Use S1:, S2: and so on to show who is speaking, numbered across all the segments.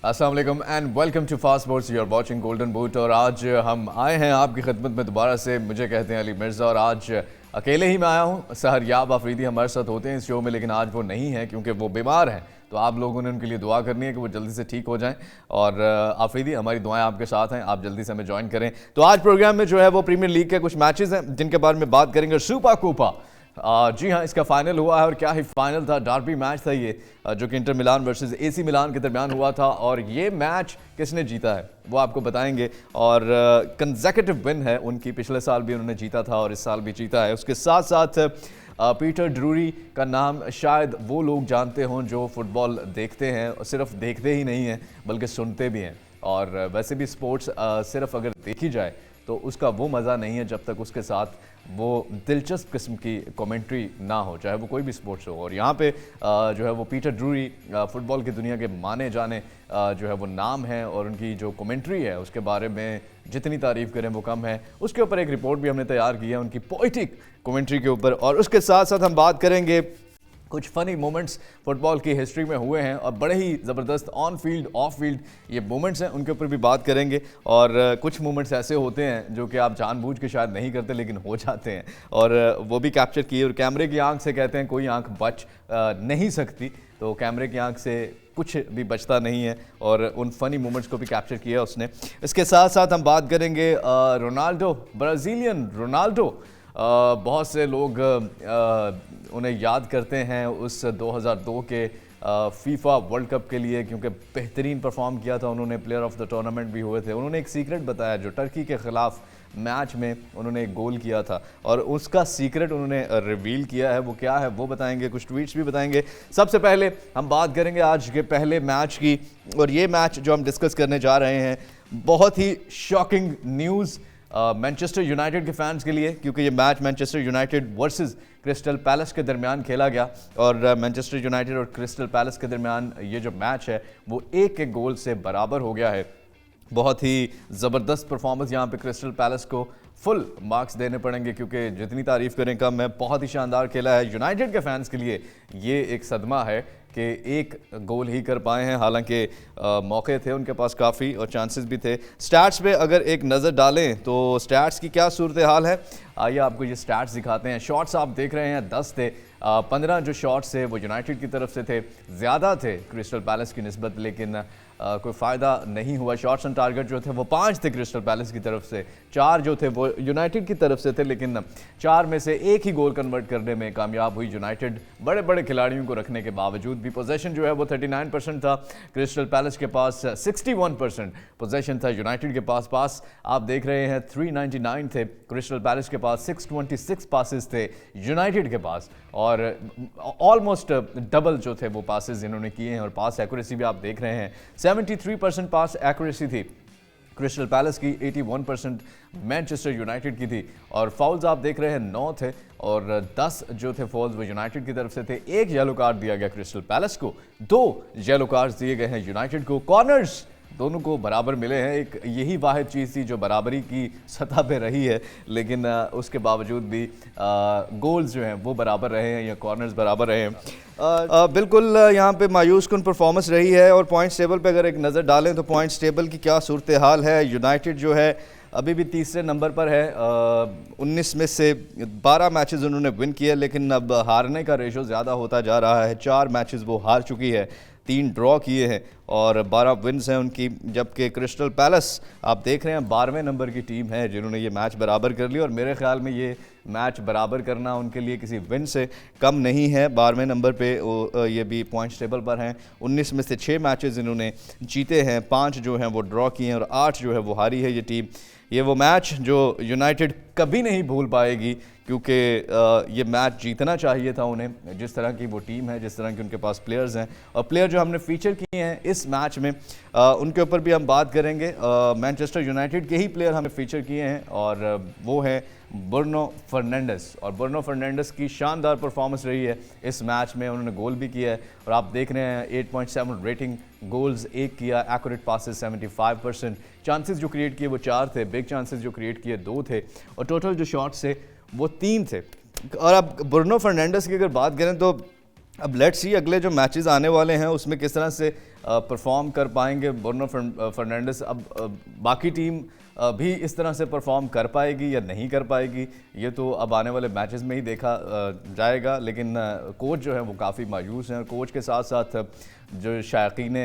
S1: अस्सलाम वालेकुम and welcome to fast sports. You are watching golden boot और आज हम आए हैं आपकी खिदमत में दोबारा से। मुझे कहते हैं अली मिर्ज़ा और आज अकेले ही मैं आया हूँ। सहरयाब आफरीदी हमारे साथ होते हैं इस शो में, लेकिन आज वो नहीं है क्योंकि वो बीमार हैं। तो आप लोगों ने उनके लिए दुआ करनी है कि वो जल्दी से ठीक हो जाएं। और आफरीदी, हमारी दुआएं आपके साथ हैं, आप जल्दी से हमें ज्वाइन करें। तो आज प्रोग्राम में जो है वो प्रीमियर लीग के कुछ मैचेस हैं जिनके बारे में बात करेंगे। सुपर कोपा, जी हाँ, इसका फाइनल हुआ है और क्या ही फाइनल था। डार्बी मैच था ये, जो कि Inter Milan versus AC Milan के दरमियान हुआ था। और ये मैच किसने जीता है वो आपको बताएंगे। और कंसेक्यूटिव विन है उनकी, पिछले साल भी उन्होंने जीता था और इस साल भी जीता है। उसके साथ साथ पीटर ड्रूरी का नाम शायद वो लोग जानते हों जो फुटबॉल देखते हैं, और सिर्फ देखते ही नहीं हैं बल्कि सुनते भी हैं। और वैसे भी स्पोर्ट्स सिर्फ अगर देखी जाए तो उसका वो मज़ा नहीं है जब तक उसके साथ वो दिलचस्प किस्म की कमेंट्री ना हो, चाहे वो कोई भी स्पोर्ट्स हो। और यहाँ पे जो है वो पीटर ड्रूरी फुटबॉल की दुनिया के माने जाने जो है वो नाम है, और उनकी जो कमेंट्री है उसके बारे में जितनी तारीफ़ करें वो कम है। उसके ऊपर एक रिपोर्ट भी हमने तैयार की है उनकी पोइटिक कमेंट्री के ऊपर। और उसके साथ साथ हम बात करेंगे कुछ फ़नी मोमेंट्स फुटबॉल की हिस्ट्री में हुए हैं और बड़े ही ज़बरदस्त ऑन फील्ड ऑफ फील्ड ये मोमेंट्स हैं, उनके ऊपर भी बात करेंगे। और कुछ मोमेंट्स ऐसे होते हैं जो कि आप जानबूझ के शायद नहीं करते लेकिन हो जाते हैं, और वो भी कैप्चर किए। और कैमरे की आंख से कहते हैं कोई आंख बच नहीं सकती, तो कैमरे की आंख से कुछ भी बचता नहीं है, और उन फ़नी मोमेंट्स को भी कैप्चर किया उसने। इसके साथ साथ हम बात करेंगे रोनाल्डो, ब्राज़ीलियन रोनाल्डो। बहुत से लोग उन्हें याद करते हैं उस 2002 के फीफा वर्ल्ड कप के लिए, क्योंकि बेहतरीन परफॉर्म किया था उन्होंने, प्लेयर ऑफ द टूर्नामेंट भी हुए थे। उन्होंने एक सीक्रेट बताया जो टर्की के ख़िलाफ़ मैच में उन्होंने एक गोल किया था, और उसका सीक्रेट उन्होंने रिवील किया है। वो क्या है वो बताएंगे, कुछ ट्वीट्स भी बताएंगे। सबसे पहले हम बात करेंगे आज के पहले मैच की, और ये मैच जो हम डिस्कस करने जा रहे हैं बहुत ही शॉकिंग न्यूज़ मैनचेस्टर यूनाइटेड के फैंस के लिए, क्योंकि ये match Manchester United versus crystal palace के दरमियान खेला गया। और मैनचेस्टर यूनाइटेड और क्रिस्टल पैलेस के दरमियान ये जो मैच है वो एक एक गोल से बराबर हो गया है। बहुत ही ज़बरदस्त परफॉर्मेंस यहाँ पे क्रिस्टल पैलेस को फुल मार्क्स देने पड़ेंगे, क्योंकि जितनी तारीफ़ करें कम है। बहुत ही शानदार खेला है। यूनाइटेड के फैंस के लिए ये एक सदमा है कि एक गोल ही कर पाए हैं, हालांकि मौके थे उनके पास काफ़ी और चांसेस भी थे। स्टैट्स पे अगर एक नज़र डालें तो स्टैट्स की क्या सूरत हाल है, आइए आपको ये स्टैट्स दिखाते हैं। शॉट्स आप देख रहे हैं 10 थे, 15 जो शॉट्स थे वो यूनाइटेड की तरफ से थे, ज़्यादा थे क्रिस्टल पैलेस की निस्बत, लेकिन कोई फ़ायदा नहीं हुआ। शॉट्स ऑन टारगेट जो थे वो 5 थे क्रिस्टल पैलेस की तरफ से, 4 जो थे वो यूनाइटेड की तरफ से थे, लेकिन 4 में से एक ही गोल कन्वर्ट करने में कामयाब हुई यूनाइटेड, बड़े बड़े खिलाड़ियों को रखने के बावजूद भी। पोजेशन जो है वो 39% था, क्रिस्टल पैलेस के पास 61% पोजेशन था, यूनाइटेड के पास आप देख रहे हैं 399 थे, क्रिस्टल पैलेस के पास 626 पासेस थे यूनाइटेड के पास, और ऑलमोस्ट डबल जो थे वो पासेस इन्होंने किए हैं। और पास एक्यूरेसी भी आप देख रहे हैं 73% पास एक्यूरेसी थी क्रिस्टल पैलेस की, 81% मैनचेस्टर यूनाइटेड की थी। और फाउल्स आप देख रहे हैं 9 थे, और 10 जो थे फॉल्स वो यूनाइटेड की तरफ से थे। एक येलो कार्ड दिया गया क्रिस्टल पैलेस को, 2 येलो कार्ड्स दिए गए हैं यूनाइटेड को। कॉर्नर्स दोनों को बराबर मिले हैं, एक यही वाहिद चीज़ थी जो बराबरी की सतह पे रही है, लेकिन उसके बावजूद भी गोल्स जो हैं वो बराबर रहे हैं या कॉर्नर्स बराबर रहे हैं। बिल्कुल यहाँ पे मायूस कुन परफॉर्मेंस रही है। और पॉइंट्स टेबल पे अगर एक नज़र डालें तो पॉइंट्स टेबल की क्या सूरत हाल है। यूनाइटेड जो है अभी भी तीसरे नंबर पर है, 19 में से 12 मैचेस उन्होंने विन किए, लेकिन अब हारने का रेशो ज़्यादा होता जा रहा है। 4 मैचेस वो हार चुकी है, 3 ड्रॉ किए हैं और 12 विन्स हैं उनकी। जबकि क्रिस्टल पैलेस आप देख रहे हैं 12वें नंबर की टीम है जिन्होंने ये मैच बराबर कर लिया, और मेरे ख्याल में ये मैच बराबर करना उनके लिए किसी विन से कम नहीं है। 12वें नंबर पे ये भी पॉइंट्स टेबल पर हैं। 19 में से 6 मैचेस इन्होंने जीते हैं, 5 जो हैं वो ड्रॉ किए हैं और 8 जो है वो हारी है ये टीम। ये वो मैच जो यूनाइटेड कभी नहीं भूल पाएगी, क्योंकि ये मैच जीतना चाहिए था उन्हें, जिस तरह की वो टीम है, जिस तरह के उनके पास प्लेयर्स हैं। और प्लेयर जो हमने फीचर किए हैं इस मैच में उनके ऊपर भी हम बात करेंगे। मैनचेस्टर यूनाइटेड के ही प्लेयर हमने फीचर किए हैं, और वो है ब्रूनो फर्नांडिस। और ब्रूनो फर्नांडिस की शानदार परफॉर्मेंस रही है इस मैच में, उन्होंने गोल भी किया है और आप देख रहे हैं 8.7 रेटिंग, गोल्स 1 किया, एक्यूरेट पासेस 75%, चांसेस जो क्रिएट किए वो 4 थे, बिग चांसेस जो क्रिएट किए 2 थे, और टोटल जो शॉट्स थे वो 3 थे। और अब ब्रूनो फर्नांडिस की अगर बात करें तो अब लेट्स सी अगले जो मैचेस आने वाले हैं उसमें किस तरह से परफॉर्म कर पाएंगे ब्रूनो फर्नांडिस। अब बाकी टीम भी इस तरह से परफॉर्म कर पाएगी या नहीं कर पाएगी, ये तो अब आने वाले मैचेस में ही देखा जाएगा। लेकिन कोच जो है वो काफ़ी मायूस हैं, और कोच के साथ साथ जो शायकीन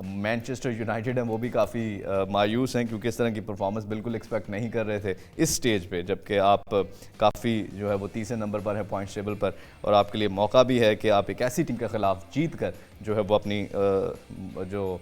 S1: मैनचेस्टर यूनाइटेड हैं वो भी काफ़ी मायूस हैं, क्योंकि इस तरह की परफॉर्मेंस बिल्कुल एक्सपेक्ट नहीं कर रहे थे इस स्टेज पे, जबकि आप काफ़ी जो है वो तीसरे नंबर पर है पॉइंट्स टेबल पर, और आपके लिए मौका भी है कि आप एक ऐसी टीम के ख़िलाफ़ जीत कर जो है वो अपनी जो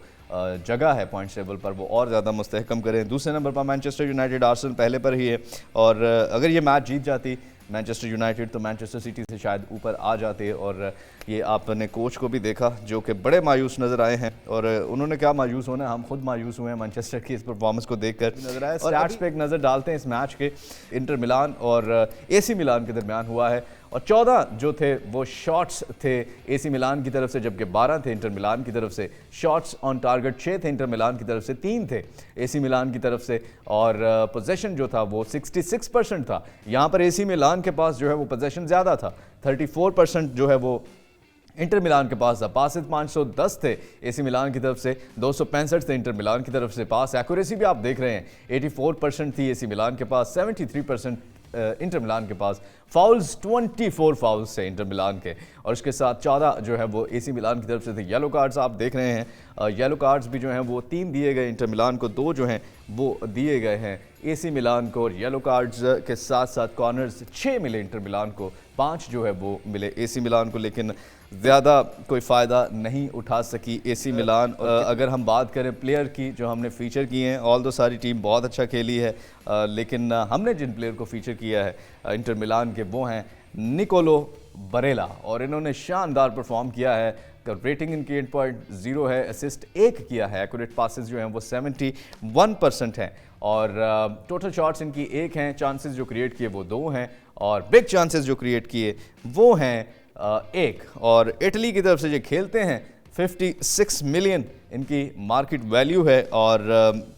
S1: जगह है पॉइंट्स टेबल पर वो और ज़्यादा मुस्तहकम करें। दूसरे नंबर पर मैनचेस्टर यूनाइटेड, आर्सेनल पहले पर ही है, और अगर ये मैच जीत जाती मैनचेस्टर यूनाइटेड तो मैनचेस्टर सिटी से शायद ऊपर आ जाते। और ये आपने कोच को भी देखा जो कि बड़े मायूस नज़र आए हैं, और उन्होंने क्या मायूस होना, हम खुद मायूस हुए हैं मैनचेस्टर की इस परफॉर्मेस को देखकर नज़र आया। स्टैट्स पे एक नज़र डालते हैं इस मैच के। इंटर मिलान और AC मिलान के दरमियान हुआ है, और 14 जो थे वो शॉट्स थे AC मिलान की तरफ से, जबकि 12 थे इंटर मिलान की तरफ से। शॉट्स ऑन टारगेट 6 थे इंटर मिलान की तरफ से, 3 थे AC मिलान की तरफ से, और पोजेशन जो था वो 66% था। यहाँ पर AC मिलान के पास जो है वो पोजेशन ज़्यादा था, 34% जो है वो इंटर मिलान के पास था। पासेस 510 थे AC मिलान की तरफ से, 265 थे इंटर मिलान की तरफ से। पास एक्यूरेसी भी आप देख रहे हैं 84% थी AC मिलान के पास, 73% इंटर मिलान के पास। फाउल्स 24 फाउल्स थे इंटर मिलान के, और उसके साथ 14 जो है वो AC मिलान की तरफ से थे। येलो कार्ड्स आप देख रहे हैं, येलो कार्ड्स भी जो हैं वो 3 दिए गए इंटर मिलान को, 2 जो हैं वो दिए गए हैं AC मिलान को। और येलो कार्ड्स के साथ साथ कॉर्नर्स 6 मिले इंटर मिलान को, 5 जो है वो मिले AC मिलान को, लेकिन ज़्यादा कोई फ़ायदा नहीं उठा सकी AC मिलान। अगर हम बात करें प्लेयर की जो हमने फ़ीचर किए हैं, ऑल दो सारी टीम बहुत अच्छा खेली है, लेकिन हमने जिन प्लेयर को फ़ीचर किया है इंटर मिलान के वो हैं निकोलो बरेला, और इन्होंने शानदार परफॉर्म किया है। रेटिंग इनकी 8.0 है, असिस्ट 1 किया है, एक्यूरेट पासेस जो हैं वो 71% हैं, और टोटल शॉट्स इनकी 1 हैं, चांसेस जो क्रिएट किए वो 2 हैं, और बिग चांसेस जो क्रिएट किए वो हैं 1। और इटली की तरफ से जो खेलते हैं 56 मिलियन इनकी मार्केट वैल्यू है, और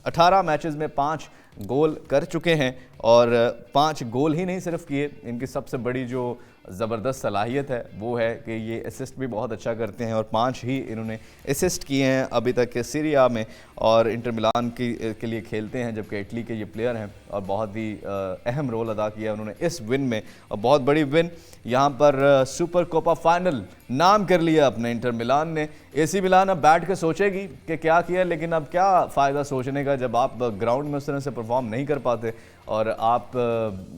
S1: 18 मैचेस में 5 गोल कर चुके हैं, और 5 गोल ही नहीं सिर्फ किए, इनकी सबसे बड़ी जो ज़बरदस्त सलाहियत है वो है कि ये असिस्ट भी बहुत अच्छा करते हैं, और 5 ही इन्होंने असिस्ट किए हैं अभी तक के सीरी आ में, और इंटर मिलान के लिए खेलते हैं, जबकि इटली के ये प्लेयर हैं, और बहुत ही अहम रोल अदा किया उन्होंने इस विन में, और बहुत बड़ी विन। यहाँ पर सुपर कोपा फाइनल नाम कर लिया अपने इंटर मिलान ने। AC मिलान अब बैठ के सोचेगी कि क्या किया, लेकिन अब क्या फ़ायदा सोचने का जब आप ग्राउंड में उस तरह से परफॉर्म नहीं कर पाते, और आप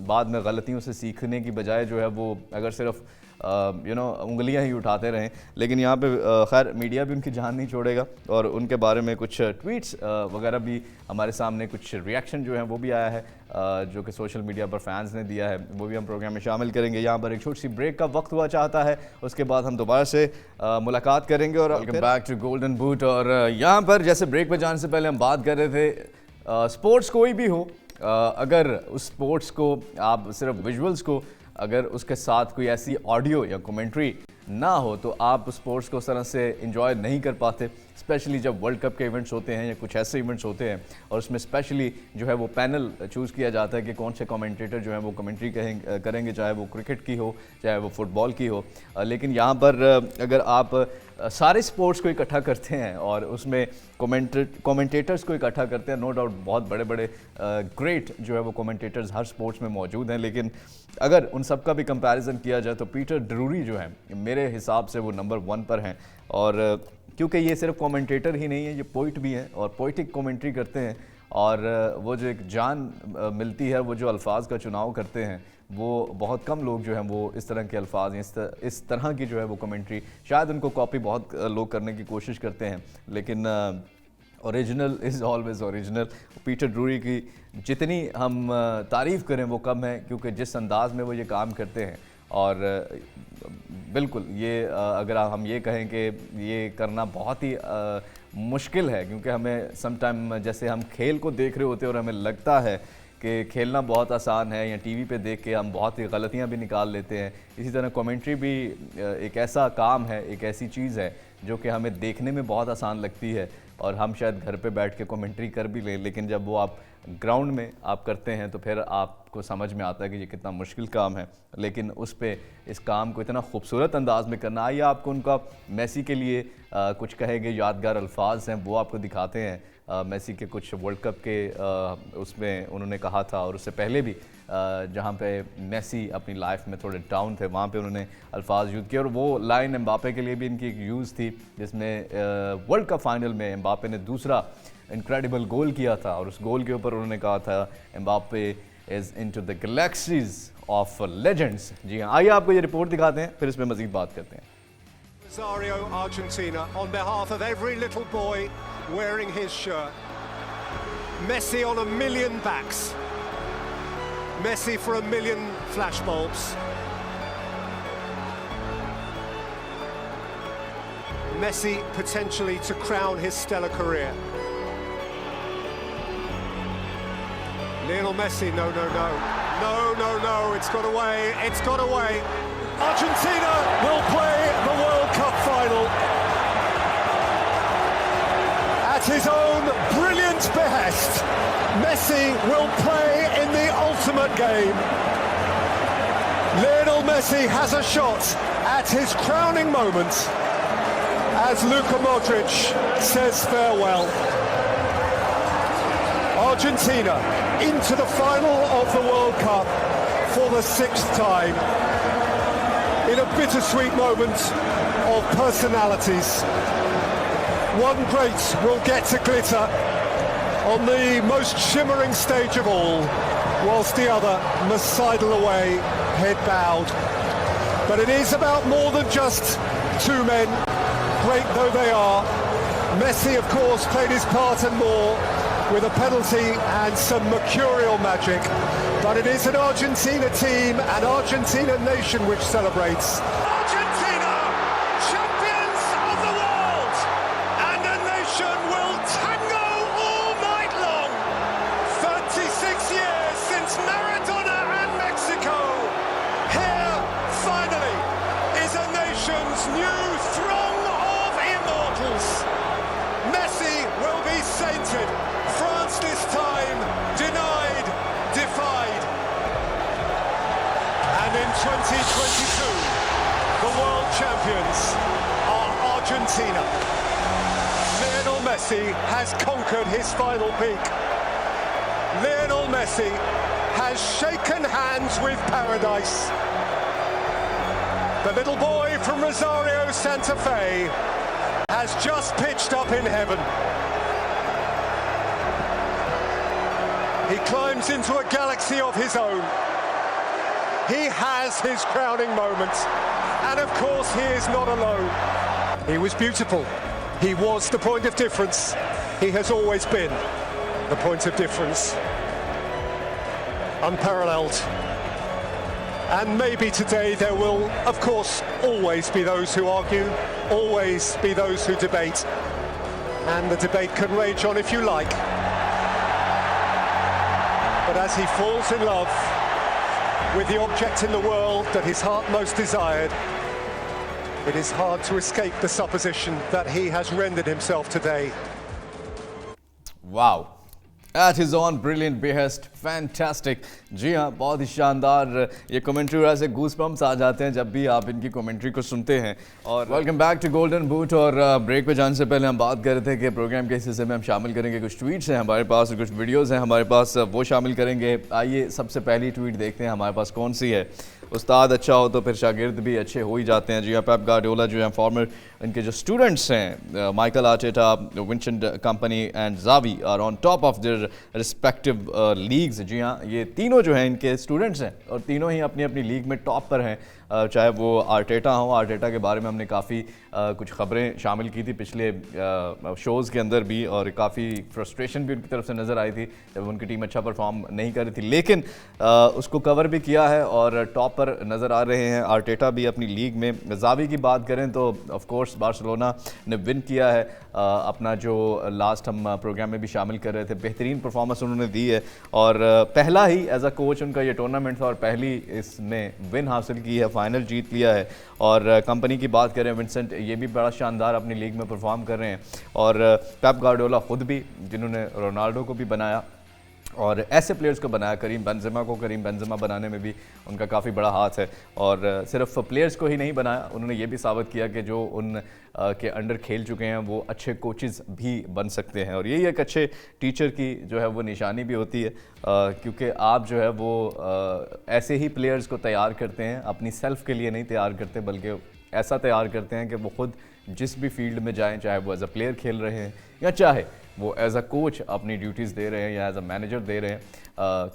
S1: बाद में गलतियों से सीखने की बजाय जो है वो अगर सिर्फ उंगलियां ही उठाते रहें। लेकिन यहाँ पे खैर मीडिया भी उनकी जान नहीं छोड़ेगा, और उनके बारे में कुछ ट्वीट्स वगैरह भी हमारे सामने, कुछ रिएक्शन जो है वो भी आया है जो कि सोशल मीडिया पर फैंस ने दिया है, वो भी हम प्रोग्राम में शामिल करेंगे। यहाँ पर एक छोटी सी ब्रेक का वक्त हुआ चाहता है, उसके बाद हम दोबारा से मुलाकात करेंगे। और welcome back to golden boot. और यहाँ पर जैसे ब्रेक पर जाने से पहले हम बात कर रहे थे, स्पोर्ट्स कोई भी हो, अगर उस स्पोर्ट्स को आप सिर्फ विजुअल्स को, अगर उसके साथ कोई ऐसी ऑडियो या कमेंट्री ना हो तो आप स्पोर्ट्स को उस तरह से एंजॉय नहीं कर पाते। स्पेशली जब वर्ल्ड कप के इवेंट्स होते हैं या कुछ ऐसे इवेंट्स होते हैं, और उसमें स्पेशली जो है वो पैनल चूज़ किया जाता है कि कौन से कमेंटेटर जो है वो कमेंट्री करेंगे, चाहे वो क्रिकेट की हो चाहे वो फुटबॉल की हो। लेकिन यहाँ पर अगर आप सारे स्पोर्ट्स को इकट्ठा करते हैं और उसमें कमेंटेटर्स को इकट्ठा करते हैं, नो डाउट बहुत बड़े बड़े ग्रेट जो है वो कमेंटेटर्स हर स्पोर्ट्स में मौजूद हैं, लेकिन अगर उन सब का भी कंपैरिजन किया जाए तो पीटर ड्रूरी जो है मेरे हिसाब से वो नंबर 1 पर हैं। और क्योंकि ये सिर्फ कमेंटेटर ही नहीं है, ये पोइट भी हैं और पोइटिक कमेंट्री करते हैं, और वो जो एक जान मिलती है, वो जो अल्फाज का चुनाव करते हैं, वो बहुत कम लोग जो हैं वो इस तरह के अल्फाज, इस तरह की जो है वो कमेंट्री, शायद उनको कॉपी बहुत लोग करने की कोशिश करते हैं, लेकिन original is always original. Peter Drury की जितनी हम तारीफ़ करें वो कम है, क्योंकि जिस अंदाज में वो ये काम करते हैं, और बिल्कुल ये अगर हम ये कहें कि ये करना बहुत ही मुश्किल है, क्योंकि हमें समटाइम जैसे हम खेल को देख रहे होते हैं और हमें लगता है कि खेलना बहुत आसान है, या टीवी पे देख के हम बहुत ही गलतियां भी निकाल लेते हैं। इसी तरह कमेंट्री भी एक ऐसा काम है, एक ऐसी चीज़ है जो कि हमें देखने में बहुत आसान लगती है और हम शायद घर पे बैठ के कमेंट्री कर भी लें, लेकिन जब वो आप ग्राउंड में आप करते हैं तो फिर आपको समझ में आता है कि ये कितना मुश्किल काम है। लेकिन उस पे इस काम को इतना खूबसूरत अंदाज में करना, आइए आपको उनका मेसी के लिए कुछ कहे गए यादगार अल्फाज हैं वो आपको दिखाते हैं। मेसी के कुछ वर्ल्ड कप के उसमें उन्होंने कहा था, और उससे पहले भी जहाँ पे मेसी अपनी लाइफ में थोड़े डाउन थे वहाँ पे उन्होंने अल्फाज यूज़ किए। और वो लाइन एम्बापे के लिए भी इनकी एक यूज़ थी, जिसमें वर्ल्ड कप फाइनल में एम्बापे ने दूसरा इनक्रेडिबल गोल किया था, और उस गोल के ऊपर उन्होंने कहा था Mbappe is into the galaxies of legends. जी हाँ, आइए आपको ये रिपोर्ट दिखाते हैं, फिर इस पर मज़ीद बात करते हैं।
S2: Rosario, Argentina, on behalf of every little boy wearing his shirt. Messi on a million backs. Messi for a million flashbulbs. Messi potentially to crown his stellar career. Lionel Messi, no, no, no. No, no, no, it's got away, it's got away. Argentina will play the World Cup final at his own brilliant behest. Messi will play in the ultimate game. Lionel Messi has a shot at his crowning moment as Luka Modric says farewell. Argentina into the final of the World Cup for the 6th time. In a bittersweet moment of personalities. One great will get to glitter on the most shimmering stage of all, whilst the other must sidle away, head bowed. But it is about more than just two men, great though they are. Messi, of course, played his part and more, with a penalty and some mercurial magic. But it is an Argentina team, an Argentina nation which celebrates. Argentina, champions of the world! And a nation will tango all night long. 36 years since Maradona and Mexico. Here, finally, is a nation's new throng of immortals. Messi will be sainted. France this time denied, defied. And in 2022, the world champions are Argentina. Lionel Messi has conquered his final peak. Lionel Messi has shaken hands with paradise. The little boy from Rosario, Santa Fe, has just pitched up in heaven. He climbs into a galaxy of his own. He has his crowning moment. And of course, he is not alone. He was beautiful. He was the point of difference. He has always been the point of difference. Unparalleled. And maybe today there will, of course, always be those who argue, always be those who debate. And the debate can rage on if you like. But as he falls in love with the object in the world that his heart most desired, it is hard to escape the supposition that he has rendered himself today.
S1: Wow. At his own brilliant behest, fantastic. जी हाँ, बहुत ही शानदार ये commentary और ऐसे goose bumps आ जाते हैं जब भी आप इनकी कमेंट्री को सुनते हैं। और welcome back to golden boot. और ब्रेक पे जाने से पहले हम बात कर रहे थे कि प्रोग्राम के इस हिस्से में हम शामिल करेंगे कुछ ट्वीट्स हैं हमारे पास और कुछ वीडियोस हैं हमारे पास, वो शामिल करेंगे। आइए सबसे पहली ट्वीट देखते हैं हमारे पास कौन सी है। उस्ताद अच्छा हो तो फिर शागिर्द भी अच्छे हो ही जाते हैं। जी हाँ, पेप गार्डियोला जो है फॉर्मर, इनके जो स्टूडेंट्स हैं Michael Arteta, Vincent Kompany and Xavi are on top of their respective leagues. जी हाँ, ये तीनों जो हैं इनके स्टूडेंट्स हैं और तीनों ही अपनी अपनी लीग में टॉप पर हैं। चाहे वो आर्टेटा हो, आर्टेटा के बारे में हमने काफ़ी कुछ ख़बरें शामिल की थी पिछले शोज़ के अंदर भी, और काफ़ी फ्रस्ट्रेशन भी उनकी तरफ से नज़र आई थी जब उनकी टीम अच्छा परफॉर्म नहीं कर रही थी, लेकिन उसको कवर भी किया है और टॉप पर नज़र आ रहे हैं आर्टेटा भी अपनी लीग में। ज़ावी की बात करें तो ऑफ कोर्स बार्सिलोना ने विन किया है अपना, जो लास्ट हम प्रोग्राम में भी शामिल कर रहे थे, बेहतरीन परफॉर्मेंस उन्होंने दी है और पहला ही एज अ कोच उनका ये टूर्नामेंट था और पहली इसमें विन हासिल की है फ़ाइनल जीत लिया है। और कंपनी की बात करें, विंसेंट ये भी बड़ा शानदार अपनी लीग में परफॉर्म कर रहे हैं, और पेप गार्डियोला खुद भी, जिन्होंने रोनाल्डो को भी बनाया और ऐसे प्लेयर्स को बनाया, करीम बेंजेमा बनाने में भी उनका काफ़ी बड़ा हाथ है। और सिर्फ प्लेयर्स को ही नहीं बनाया, उन्होंने ये भी साबित किया कि जो उन के अंडर खेल चुके हैं वो अच्छे कोचेज़ भी बन सकते हैं। और यही एक अच्छे टीचर की जो है वो निशानी भी होती है, क्योंकि आप जो है वो ऐसे ही प्लेयर्स को तैयार करते हैं, अपनी सेल्फ के लिए नहीं तैयार करते, बल्कि ऐसा तैयार करते हैं कि वो खुद जिस भी फील्ड में जाएं, चाहे वो एज अ प्लेयर खेल रहे हैं या चाहे वो एज अ कोच अपनी ड्यूटीज़ दे रहे हैं या एज अ मैनेजर दे रहे हैं,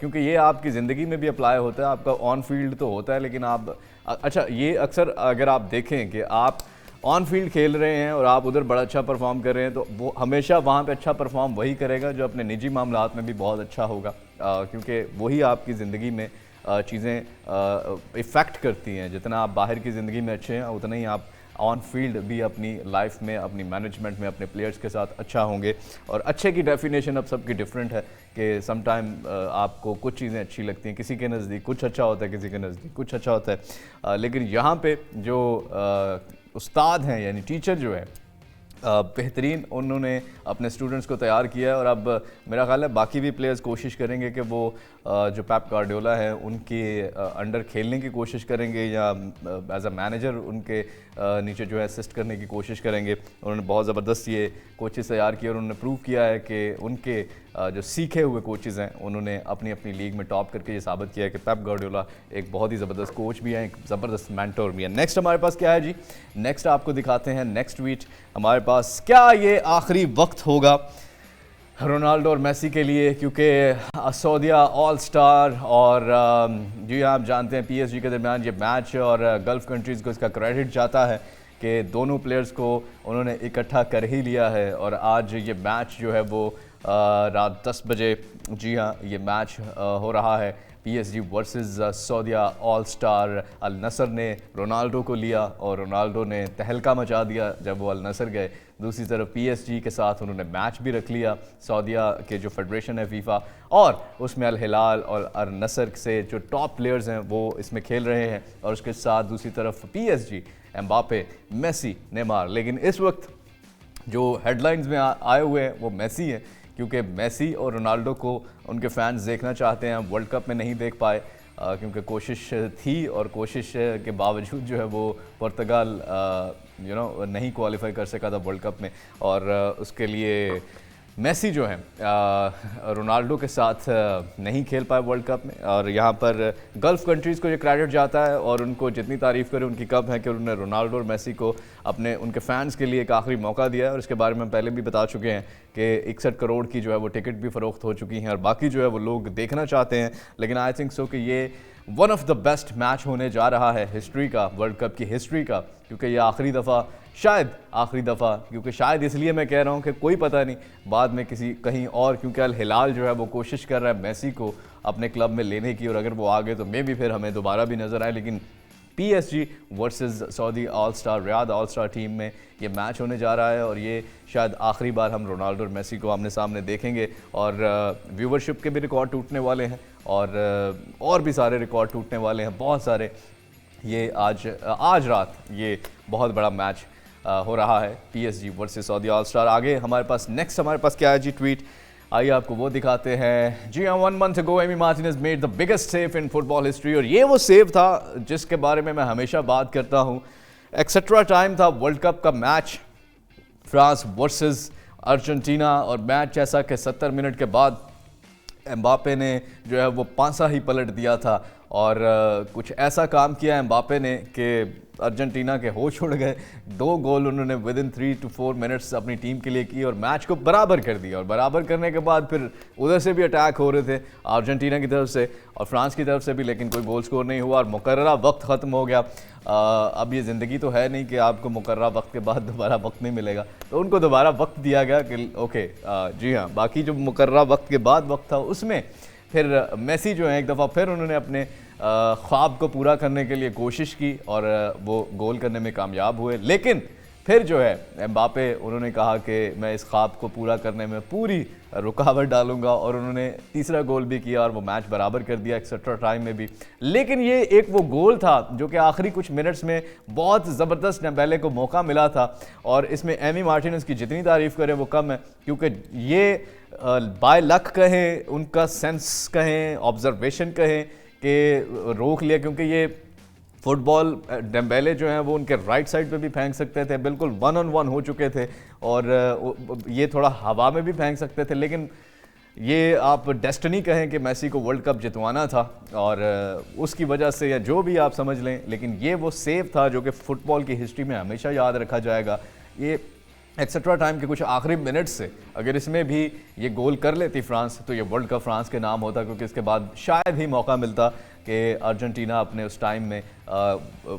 S1: क्योंकि ये आपकी ज़िंदगी में भी अप्लाई होता है। आपका ऑन फील्ड तो होता है, लेकिन आप अच्छा, ये अक्सर अगर आप देखें कि आप ऑन फील्ड खेल रहे हैं और आप उधर बड़ा अच्छा परफॉर्म कर रहे हैं, तो वो हमेशा वहाँ पे अच्छा परफॉर्म वही करेगा जो अपने निजी मामलात में भी बहुत अच्छा होगा, क्योंकि वही आपकी ज़िंदगी में चीज़ें इफ़ेक्ट करती हैं। जितना आप बाहर की ज़िंदगी में अच्छे हैं, उतना ही आप ऑन फील्ड भी अपनी लाइफ में, अपनी मैनेजमेंट में, अपने प्लेयर्स के साथ अच्छा होंगे। और अच्छे की डेफिनेशन अब सबकी डिफरेंट है कि समटाइम आपको कुछ चीज़ें अच्छी लगती हैं, किसी के नज़दीक कुछ अच्छा होता है, किसी के नज़दीक कुछ अच्छा होता है, लेकिन यहाँ पे जो उस्ताद हैं यानी टीचर जो है, बेहतरीन उन्होंने अपने स्टूडेंट्स को तैयार किया है। और अब मेरा ख्याल है बाकी भी प्लेयर्स कोशिश करेंगे कि वो जो पेप गार्डियोला है उनके अंडर खेलने की कोशिश करेंगे, या एज अ मैनेजर उनके नीचे जो है असिस्ट करने की कोशिश करेंगे। उन्होंने बहुत ज़बरदस्त ये कोचेस तैयार किए और उन्होंने प्रूव किया है कि उनके जो सीखे हुए कोचेज़ हैं उन्होंने अपनी अपनी लीग में टॉप करके ये साबित किया है कि पेप गार्डियोला एक बहुत ही ज़बरदस्त कोच भी है, एक ज़बरदस्त मेंटर भी है। नेक्स्ट हमारे पास क्या है जी? नेक्स्ट आपको दिखाते हैं नेक्स्ट ट्वीट हमारे पास। क्या ये आखिरी वक्त होगा रोनाल्डो और मेसी के लिए? क्योंकि सऊदीया ऑल स्टार और जी आप जानते हैं PSG के दरमियान ये मैच, और गल्फ़ कंट्रीज़ को इसका क्रेडिट जाता है कि दोनों प्लेयर्स को उन्होंने इकट्ठा कर ही लिया है। और आज ये मैच जो है वो रात 10 बजे, जी हाँ, ये मैच हो रहा है PSG वर्सेस सऊदीया ऑल स्टार। अल नसर ने रोनाल्डो को लिया और रोनाल्डो ने तहलका मचा दिया जब वो अल नसर गए। दूसरी तरफ PSG के साथ उन्होंने मैच भी रख लिया, सऊदीया के जो फेडरेशन है फीफा, और उसमें अल हिलाल और अल नसर से जो टॉप प्लेयर्स हैं वो इसमें खेल रहे हैं। और उसके साथ दूसरी तरफ PSG, एम्बापे, मेसी, नेमार। लेकिन इस वक्त जो हेडलाइंस में आए हुए हैं वो मेसी हैं, क्योंकि मेसी और रोनाल्डो को उनके फैंस देखना चाहते हैं। वर्ल्ड कप में नहीं देख पाए क्योंकि कोशिश थी, और कोशिश के बावजूद जो है वो पुर्तगाल नहीं क्वालिफाई कर सका था वर्ल्ड कप में। और उसके लिए मेसी जो है रोनाल्डो के साथ नहीं खेल पाए वर्ल्ड कप में। और यहाँ पर गल्फ़ कंट्रीज़ को ये क्रेडिट जाता है, और उनको जितनी तारीफ़ करें उनकी कम है कि उन्होंने रोनाल्डो और मेसी को अपने उनके फ़ैन्स के लिए एक आखिरी मौका दिया है। और इसके बारे में पहले भी बता चुके हैं कि 61 करोड़ की जो है वो टिकट भी फ़रोख्त हो चुकी हैं, और बाकी जो है वो लोग देखना चाहते हैं। लेकिन आई थिंक सो कि ये one of the best match होने जा रहा है हिस्ट्री का, वर्ल्ड कप की हिस्ट्री का, क्योंकि ये आखिरी दफ़ा, शायद आखिरी दफ़ा, क्योंकि शायद इसलिए मैं कह रहा हूँ कि कोई पता नहीं बाद में किसी कहीं और, क्योंकि अल हिलाल जो है वो कोशिश कर रहा है मेसी को अपने क्लब में लेने की, और अगर वो आ गए तो मे भी फिर हमें दोबारा भी नज़र आए। लेकिन PSG versus Saudi all star, Riyadh all star team में ये मैच होने जा रहा है, और ये शायद आखिरी बार हम रोनाल्डो और मेसी को आमने सामने देखेंगे। और व्यूवरशिप के भी रिकॉर्ड टूटने वाले हैं, और भी सारे रिकॉर्ड टूटने वाले हैं, बहुत सारे। ये आज रात ये बहुत बड़ा मैच हो रहा है PSG versus Saudi all star. आगे हमारे पास नेक्स्ट हमारे पास क्या है जी? ट्वीट आइए आपको वो दिखाते हैं। जी हाँ, 1 month ago Amy Martinez made the biggest save in football history. और ये वो सेव था जिसके बारे में मैं हमेशा बात करता हूँ। एक्सेट्रा टाइम था वर्ल्ड कप का मैच, फ्रांस वर्सेस अर्जेंटीना, और मैच ऐसा कि 70 मिनट के बाद एम्बापे ने जो है वो पांसा ही पलट दिया था, और कुछ ऐसा काम किया एम्बापे ने कि अर्जेंटीना के होश उड़ गए। 2 गोल उन्होंने विद इन 3 to 4 मिनट्स अपनी टीम के लिए की और मैच को बराबर कर दिया। और बराबर करने के बाद फिर उधर से भी अटैक हो रहे थे अर्जेंटीना की तरफ से और फ्रांस की तरफ से भी, लेकिन कोई गोल स्कोर नहीं हुआ और मुकर्ररा वक्त ख़त्म हो गया। अब ये ज़िंदगी तो है नहीं कि आपको मुकर्ररा वक्त के बाद दोबारा वक्त नहीं मिलेगा, तो उनको दोबारा वक्त दिया गया कि ओके जी हाँ, बाकी जो मुकर्ररा वक्त के बाद वक्त था उसमें फिर मेसी जो है एक दफ़ा फिर उन्होंने अपने ख्वाब को पूरा करने के लिए कोशिश की और वो गोल करने में कामयाब हुए। लेकिन फिर जो है एम्बापे उन्होंने कहा कि मैं इस ख्वाब को पूरा करने में पूरी रुकावट डालूंगा, और उन्होंने तीसरा गोल भी किया और वो मैच बराबर कर दिया एक्स्ट्रा टाइम में भी। लेकिन ये एक वो गोल था जो कि आखिरी कुछ मिनट्स में बहुत ज़बरदस्त डेम्बेले को मौका मिला था, और इसमें एमी मार्टिनेज की जितनी तारीफ़ करें वो कम है, क्योंकि ये बाय लक कहें, उनका सेंस कहें, ऑब्जर्वेशन कहें कि रोक लिया, क्योंकि ये फुटबॉल डेम्बेले जो हैं वो उनके राइट साइड पे भी फेंक सकते थे, बिल्कुल 1-on-1 हो चुके थे, और ये थोड़ा हवा में भी फेंक सकते थे, लेकिन ये आप डेस्टिनी कहें कि मेसी को वर्ल्ड कप जितवाना था, और उसकी वजह से या जो भी आप समझ लें, लेकिन ये वो सेव था जो कि फ़ुटबॉल की हिस्ट्री में हमेशा याद रखा जाएगा। ये एक्स्ट्रा टाइम के कुछ आखिरी मिनट से अगर इसमें भी ये गोल कर लेती फ्रांस तो ये वर्ल्ड कप फ्रांस के नाम होता, क्योंकि इसके बाद शायद ही मौका मिलता कि अर्जेंटीना अपने उस टाइम में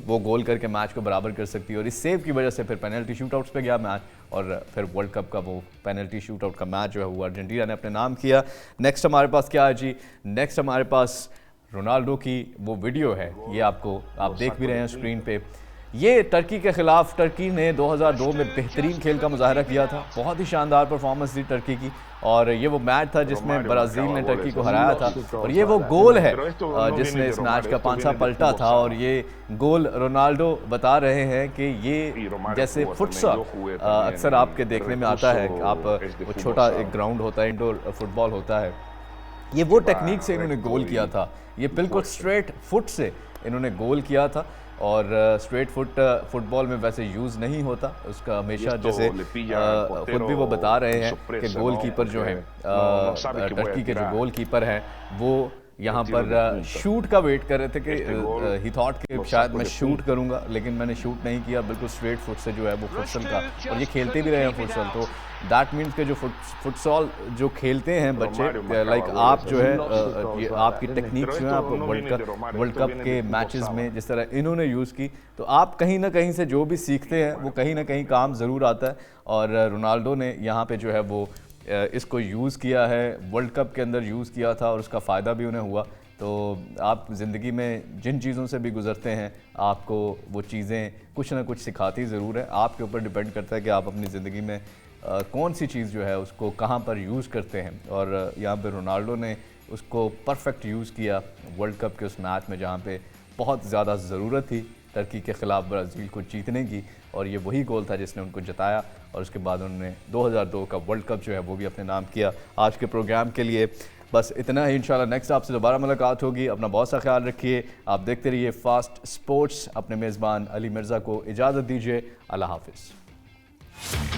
S1: वो गोल करके मैच को बराबर कर सकती है, और इस सेव की वजह से फिर पेनल्टी शूटआउट्स पे गया मैच, और फिर वर्ल्ड कप का वो पेनल्टी शूटआउट का मैच जो है वो अर्जेंटीना ने अपने नाम किया। नेक्स्ट हमारे पास क्या है जी, नेक्स्ट हमारे पास रोनाल्डो की वो वीडियो है, ये आपको आप देख भी रहे हैं स्क्रीन पे। ये टर्की के खिलाफ टर्की ने 2002 में बेहतरीन खेल का मुजाहरा किया था, बहुत ही शानदार परफॉर्मेंस थी टर्की की, और ये वो मैच था जिसमें ब्राज़ील ने टर्की को हराया था, और ये वो गोल है जिसने इस मैच का पांछा पलटा था। और ये गोल रोनाल्डो बता रहे हैं कि ये जैसे फुटसॉल अक्सर आपके देखने में आता है, आप वो छोटा एक ग्राउंड होता है, इंडोर फुटबॉल होता है, ये वो टेक्निक से इन्होंने गोल किया था, ये बिल्कुल स्ट्रेट फुट से इन्होंने गोल किया था, और स्ट्रेट फुट फुटबॉल में वैसे यूज़ नहीं होता, उसका हमेशा जैसे खुद भी वो बता रहे हैं कि गोलकीपर जो है टर्की के जो गोलकीपर हैं वो यहाँ पर शूट का वेट कर रहे थे कि ही थॉट कि शायद मैं शूट करूँगा, लेकिन मैंने शूट नहीं किया, बिल्कुल स्ट्रेट फुट से जो है वो फुटसल का, और ये खेलते भी रहे हैं फुटसल, तो दैट मीन्स के जो फुटसॉल जो खेलते हैं बच्चे, लाइक आप जो है ये आपकी टेक्निक जो है आप वर्ल्ड कप के मैचेस में जिस तरह इन्होंने यूज़ की, तो आप कहीं ना कहीं से जो भी सीखते हैं वो कहीं ना कहीं काम ज़रूर आता है, और रोनाल्डो ने यहाँ पे जो है वो इसको यूज़ किया है, वर्ल्ड कप के अंदर यूज़ किया था, और उसका फ़ायदा भी उन्हें हुआ। तो आप ज़िंदगी में जिन चीज़ों से भी गुज़रते हैं, आपको वो चीज़ें कुछ ना कुछ सिखाती ज़रूर है, आपके ऊपर डिपेंड करता है कि आप अपनी ज़िंदगी में कौन सी चीज़ जो है उसको कहाँ पर यूज़ करते हैं, और यहाँ पे रोनाल्डो ने उसको परफेक्ट यूज़ किया वर्ल्ड कप के उस मैच में, जहाँ पे बहुत ज़्यादा ज़रूरत थी टर्की के ख़िलाफ़ ब्राज़ील को जीतने की, और ये वही गोल था जिसने उनको जिताया, और उसके बाद उन्होंने 2002 का वर्ल्ड कप जो है वो भी अपने नाम किया। आज के प्रोग्राम के लिए बस इतना ही, इंशाल्लाह नेक्स्ट आपसे दोबारा मुलाकात होगी। अपना बहुत सा ख्याल रखिए, आप देखते रहिए फास्ट स्पोर्ट्स। अपने मेज़बान अली मिर्ज़ा को इजाज़त दीजिए, अल्लाह हाफ़िज़।